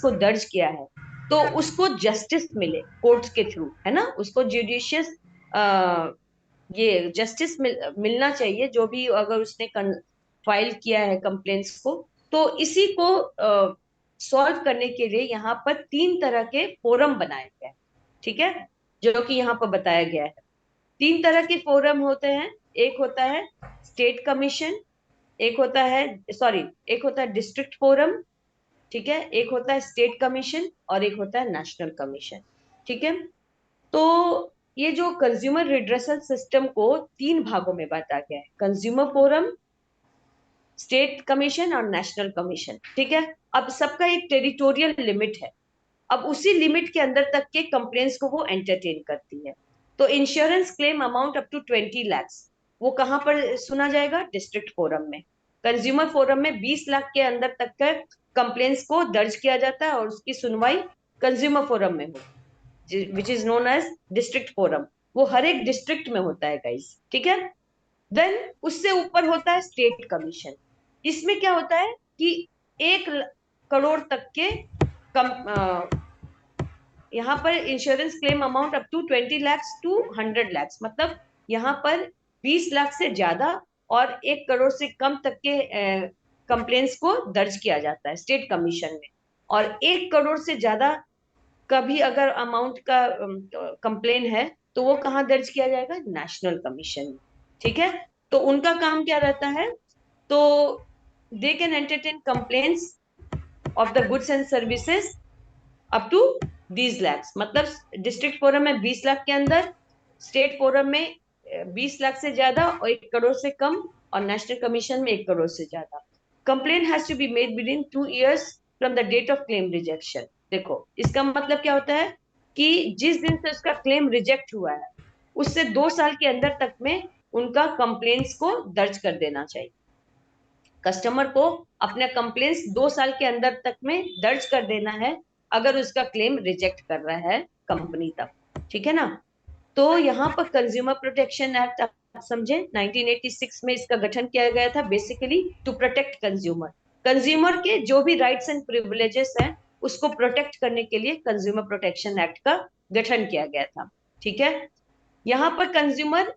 को दर्ज किया है तो उसको जस्टिस मिले कोर्ट्स के थ्रू, है ना, उसको जुडिशियस ये जस्टिस मिलना चाहिए, जो भी अगर उसने फाइल किया है कंप्लेंट्स को। तो इसी को सॉल्व करने के लिए यहाँ पर 3 तरह के फोरम बनाए गए हैं, ठीक है, जो कि यहाँ पर बताया गया है। 3 तरह के फोरम होते हैं। एक होता है स्टेट कमीशन, एक होता है सॉरी एक होता है डिस्ट्रिक्ट फोरम, ठीक है, एक होता है स्टेट कमीशन और एक होता है नेशनल कमीशन, ठीक है। तो ये जो कंज्यूमर रिड्रेसल सिस्टम को 3 भागों में बांटा गया है, कंज्यूमर फोरम, स्टेट कमीशन और नेशनल कमीशन, ठीक है। अब सबका एक टेरिटोरियल लिमिट है, अब उसी लिमिट के अंदर तक के कंप्लेंट्स को वो एंटरटेन करती है। तो insurance claim amount up to 20 lakh वो कहाँ पर सुना जाएगा? डिस्ट्रिक्ट फोरम में। कंज्यूमर फोरम में 20 लाख के अंदर तक का कंप्लेंट्स को दर्ज किया जाता है और उसकी सुनवाई कंज्यूमर फोरम में होगी, which is known as district forum. वो हर एक डिस्ट्रिक्ट में होता है गाइस, ठीक है। देन उससे ऊपर होता है स्टेट कमीशन। इसमें क्या होता है कि 1 करोड़ तक के यहाँ पर insurance claim amount up to 20 lakh to 100 lakh, मतलब यहाँ पर 20 लाख से ज्यादा और 1 करोड़ से कम तक के कंप्लेंट्स को दर्ज किया जाता है स्टेट कमीशन में। और 1 करोड़ से ज्यादा का भी अगर अमाउंट का कंप्लेन है तो वो कहाँ दर्ज किया जाएगा? नेशनल कमीशन में, ठीक है। तो उनका काम क्या रहता है? तो they can entertain complaints of the goods and services up to these lakhs, मतलब डिस्ट्रिक्ट फोरम में 20 लाख के अंदर, स्टेट फोरम में 20 लाख से ज्यादा और 1 करोड़ से कम, और नेशनल कमीशन में 1 करोड़ से ज्यादा। Complaint has to be made within 2 years from the date of claim rejection. देखो इसका मतलब क्या होता है कि जिस दिन से उसका क्लेम रिजेक्ट हुआ है उससे 2 साल के अंदर तक में उनका कंप्लेन्स को दर्ज कर देना चाहिए। कस्टमर को अपने कंप्लेंट्स 2 साल के अंदर तक में दर्ज कर देना है अगर उसका क्लेम रिजेक्ट कर रहा है कंपनी तब, ठीक है ना। तो यहाँ पर कंज्यूमर प्रोटेक्शन एक्ट आप समझे 1986 में इसका गठन किया गया था, basically to protect consumer. Consumer के जो भी राइट्स एंड प्रिविलेजेस हैं उसको प्रोटेक्ट करने के लिए कंज्यूमर प्रोटेक्शन एक्ट का गठन किया गया था, ठीक है। यहाँ पर कंज्यूमर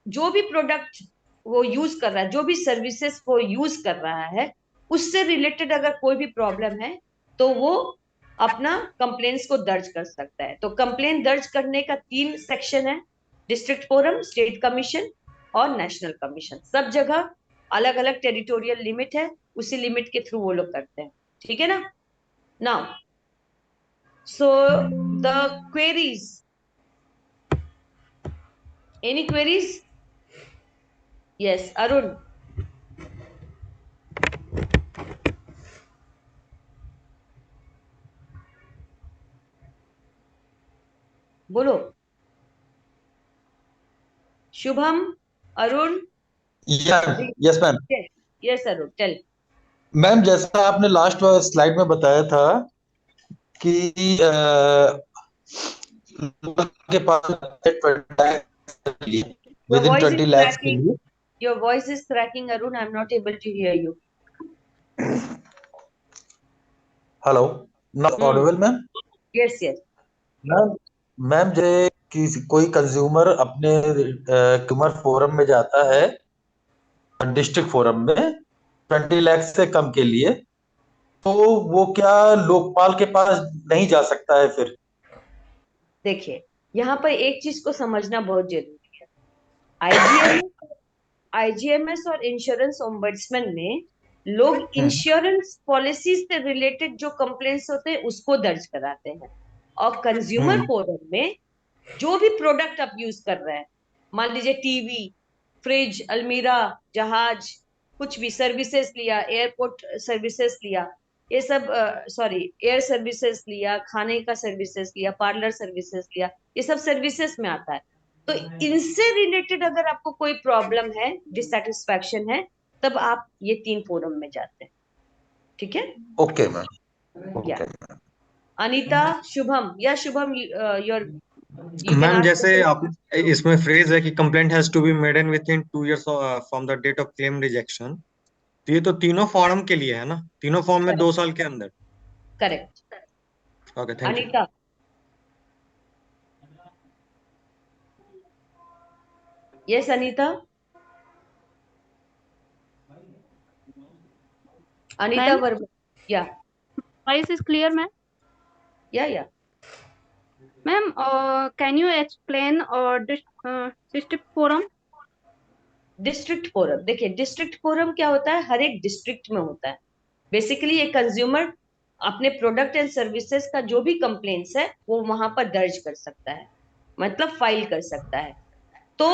जो भी प्रोडक्ट वो यूज कर रहा है, जो भी सर्विसेज वो यूज कर रहा है, उससे रिलेटेड अगर कोई भी प्रॉब्लम है तो वो अपना कंप्लेंट्स को दर्ज कर सकता है। तो कंप्लेंट दर्ज करने का 3 सेक्शन है, डिस्ट्रिक्ट फोरम, स्टेट कमीशन और नेशनल कमीशन। सब जगह अलग अलग टेरिटोरियल लिमिट है, उसी लिमिट के थ्रू वो लोग करते हैं, ठीक है ना। Now so the queries, any queries? Yes Arun, बोलो। Shubham, Arun, yes ma'am. Yes Arun tell. Ma'am जैसा आपने लास्ट स्लाइड में बताया था कि लोगों के पास Your with in voice is 20 lakhs के cracking. लिए। Your voice is cracking, Arun. I'm not able to hear you. Hello, not Hmm. Audible ma'am. Yes, yes. Ma'am ma'am जैसे कोई कंज्यूमर अपने कंज्यूमर फोरम में जाता है, डिस्ट्रिक्ट फोरम में 20 लाख से कम के लिए, तो वो क्या लोकपाल के पास नहीं जा सकता है फिर? देखिए यहाँ पर एक चीज को समझना बहुत जरूरी है। आईजीएमएस, आईजीएमएस और इंश्योरेंस ओम्बड्समैन में लोग इंश्योरेंस पॉलिसी से रिलेटेड जो कंप्लेंट्स होते हैं उसको दर्ज कराते हैं। और कंज्यूमर हम्म। फोरम में जो भी प्रोडक्ट आप यूज कर रहे हैं, मान लीजिए टीवी, फ्रिज, अलमीरा, जहाज, कुछ भी सर्विसेज लिया, एयरपोर्ट सर्विसेज लिया, ये सब सॉरी एयर सर्विसेज लिया, खाने का सर्विसेज लिया, पार्लर सर्विसेज लिया, ये सब सर्विसेज में आता है। तो इनसे रिलेटेड अगर आपको कोई प्रॉब्लम है, डिससेटिस्फैक्शन है, तब आप ये 3 फोरम में जाते हैं, ठीक है। ओके मैम, या ओके। अनीता, शुभम, या Shubham, your you can ma'am ask. जैसे आप इसमें फ्रेज है कि complaint has to be made in within 2 years from the date of claim rejection. तो ये तो तीनों फॉर्म के लिए है ना, तीनों फॉर्म में 2 साल के अंदर। Correct. Okay, thank you. Anita. Yes, Anita. Anita Ma'am? Verma. Yeah. Voice is clear, ma'am? Yeah. Ma'am, can you explain district forum? District forum, देखिए डिस्ट्रिक्ट फोरम क्या होता है, हर एक डिस्ट्रिक्ट में होता है। बेसिकली एक कंज्यूमर अपने प्रोडक्ट एंड सर्विसेज का जो भी कंप्लेंट्स है वो वहां पर दर्ज कर सकता है, मतलब फाइल कर सकता है। तो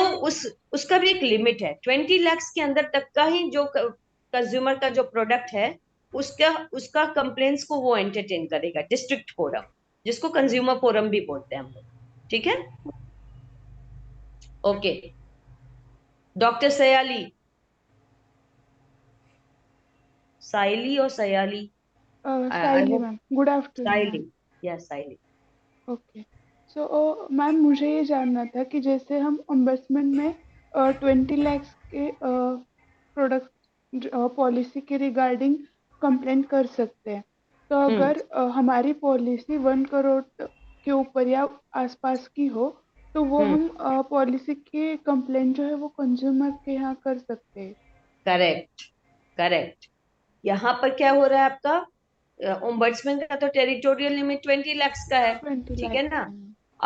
उसका भी एक लिमिट है, 20 लाख के अंदर तक का ही जो कंज्यूमर का जो प्रोडक्ट है उसका उसका कंप्लेंट्स को वो एंटरटेन करेगा डिस्ट्रिक्ट फोरम, जिसको कंज्यूमर फोरम भी बोलते हैं हम लोग। ठीक है, ओके। डॉक्टर सयाली, साइली और Sayali, I Saili hope ma'am, good afternoon ma'am. Saili, या साइली। ओके, सो मैम मुझे ये जानना था कि जैसे हम अम्बर्समेंट में 20 लैक्स के प्रोडक्ट पॉलिसी के रिगार्डिंग कंप्लेंट कर सकते हैं, तो अगर हमारी पॉलिसी 1 करोड़ के ऊपर या आसपास की हो तो वो हम पॉलिसी की कंप्लेंट जो है वो कंज्यूमर के यहाँ कर सकते हैं। करेक्ट। यहाँ पर क्या हो रहा है, आपका ओम्बड्समैन का तो टेरिटोरियल लिमिट 20 लाख का है, 20 ठीक है लाख ना।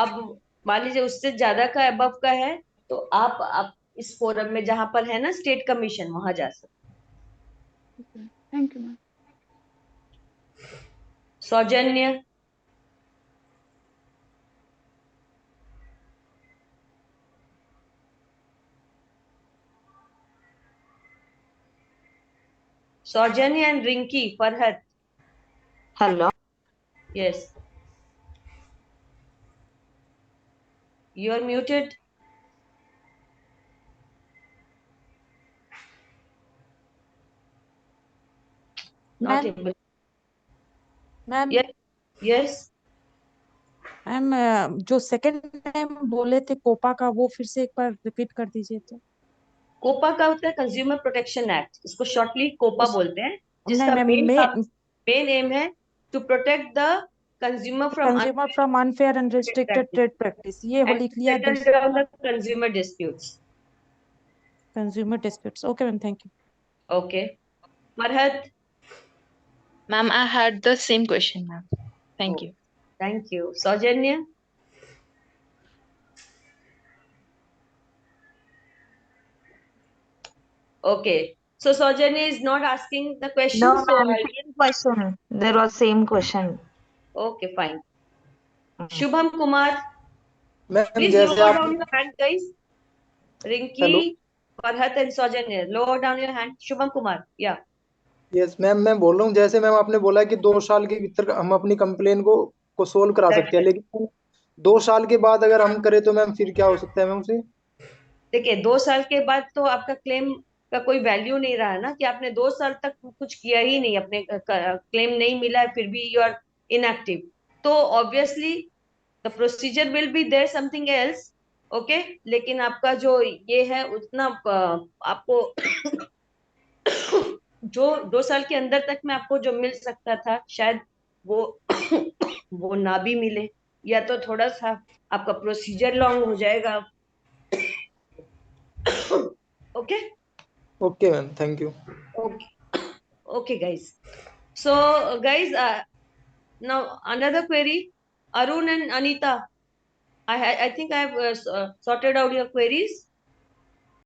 अब मान लीजिए उससे ज्यादा का अबव का है तो आप इस फोरम में जहां पर है ना स्टेट कमीशन, वहां जा सकते। Thank you ma'am. Saujanya, Saujanya and Rinki, Farhat. Hello. Yes, you are muted. Not ma'am able. Ma'am yes, ma'am जो सेकंड टाइम बोले थे कोपा का, वो फिर से एक बार रिपीट कर दीजिए तो। कोपा का होता है कंज्यूमर प्रोटेक्शन एक्ट, इसको शॉर्टली कोपा उस बोलते हैं, नहीं जिसका मैम, मेन एम है to protect the consumer from consumer from unfair and restricted trade practice, ये हो and लिख लिया। settle down the consumer disputes. Consumer disputes, okay ma'am, thank you. Okay. Marhat. Ma'am, I had the same question, ma'am. Thank Oh, you. thank you. Saujanya. Okay. So Saujanya is not asking the question. No So ma'am, same question, there was same question. okay, fine. Shubham Kumar. Ma'am Please जैसे lower आप down your hand, guys. Hello Rinki, Farhat and Saujanya. Lower down your hand. Shubham Kumar. Yeah. Yes ma'am, मैं बोल रहा हूँ जैसे ma'am आपने बोला कि 2 साल के भीतर हम अपनी कंप्लेन को सोल्व करा सकते हैं, लेकिन 2 साल के बाद अगर हम करें तो मैम फिर क्या हो सकता है मैम उसे? देखिए 2 साल के बाद तो आपका क्लेम का कोई वैल्यू नहीं रहा ना, कि आपने 2 साल तक कुछ किया ही नहीं, अपने क्लेम नहीं मिला है फिर भी यू आर इनएक्टिव, तो obviously the procedure will be there something else. Okay, लेकिन आपका जो ये है उतना आपको जो 2 साल के अंदर तक में आपको जो मिल सकता था शायद वो वो ना भी मिले, या तो थोड़ा सा आपका प्रोसीजर लॉन्ग हो जाएगा। Okay okay ma'am, thank you. okay guys, so guys, now another query. Arun and Anita, I think I have sorted out your queries.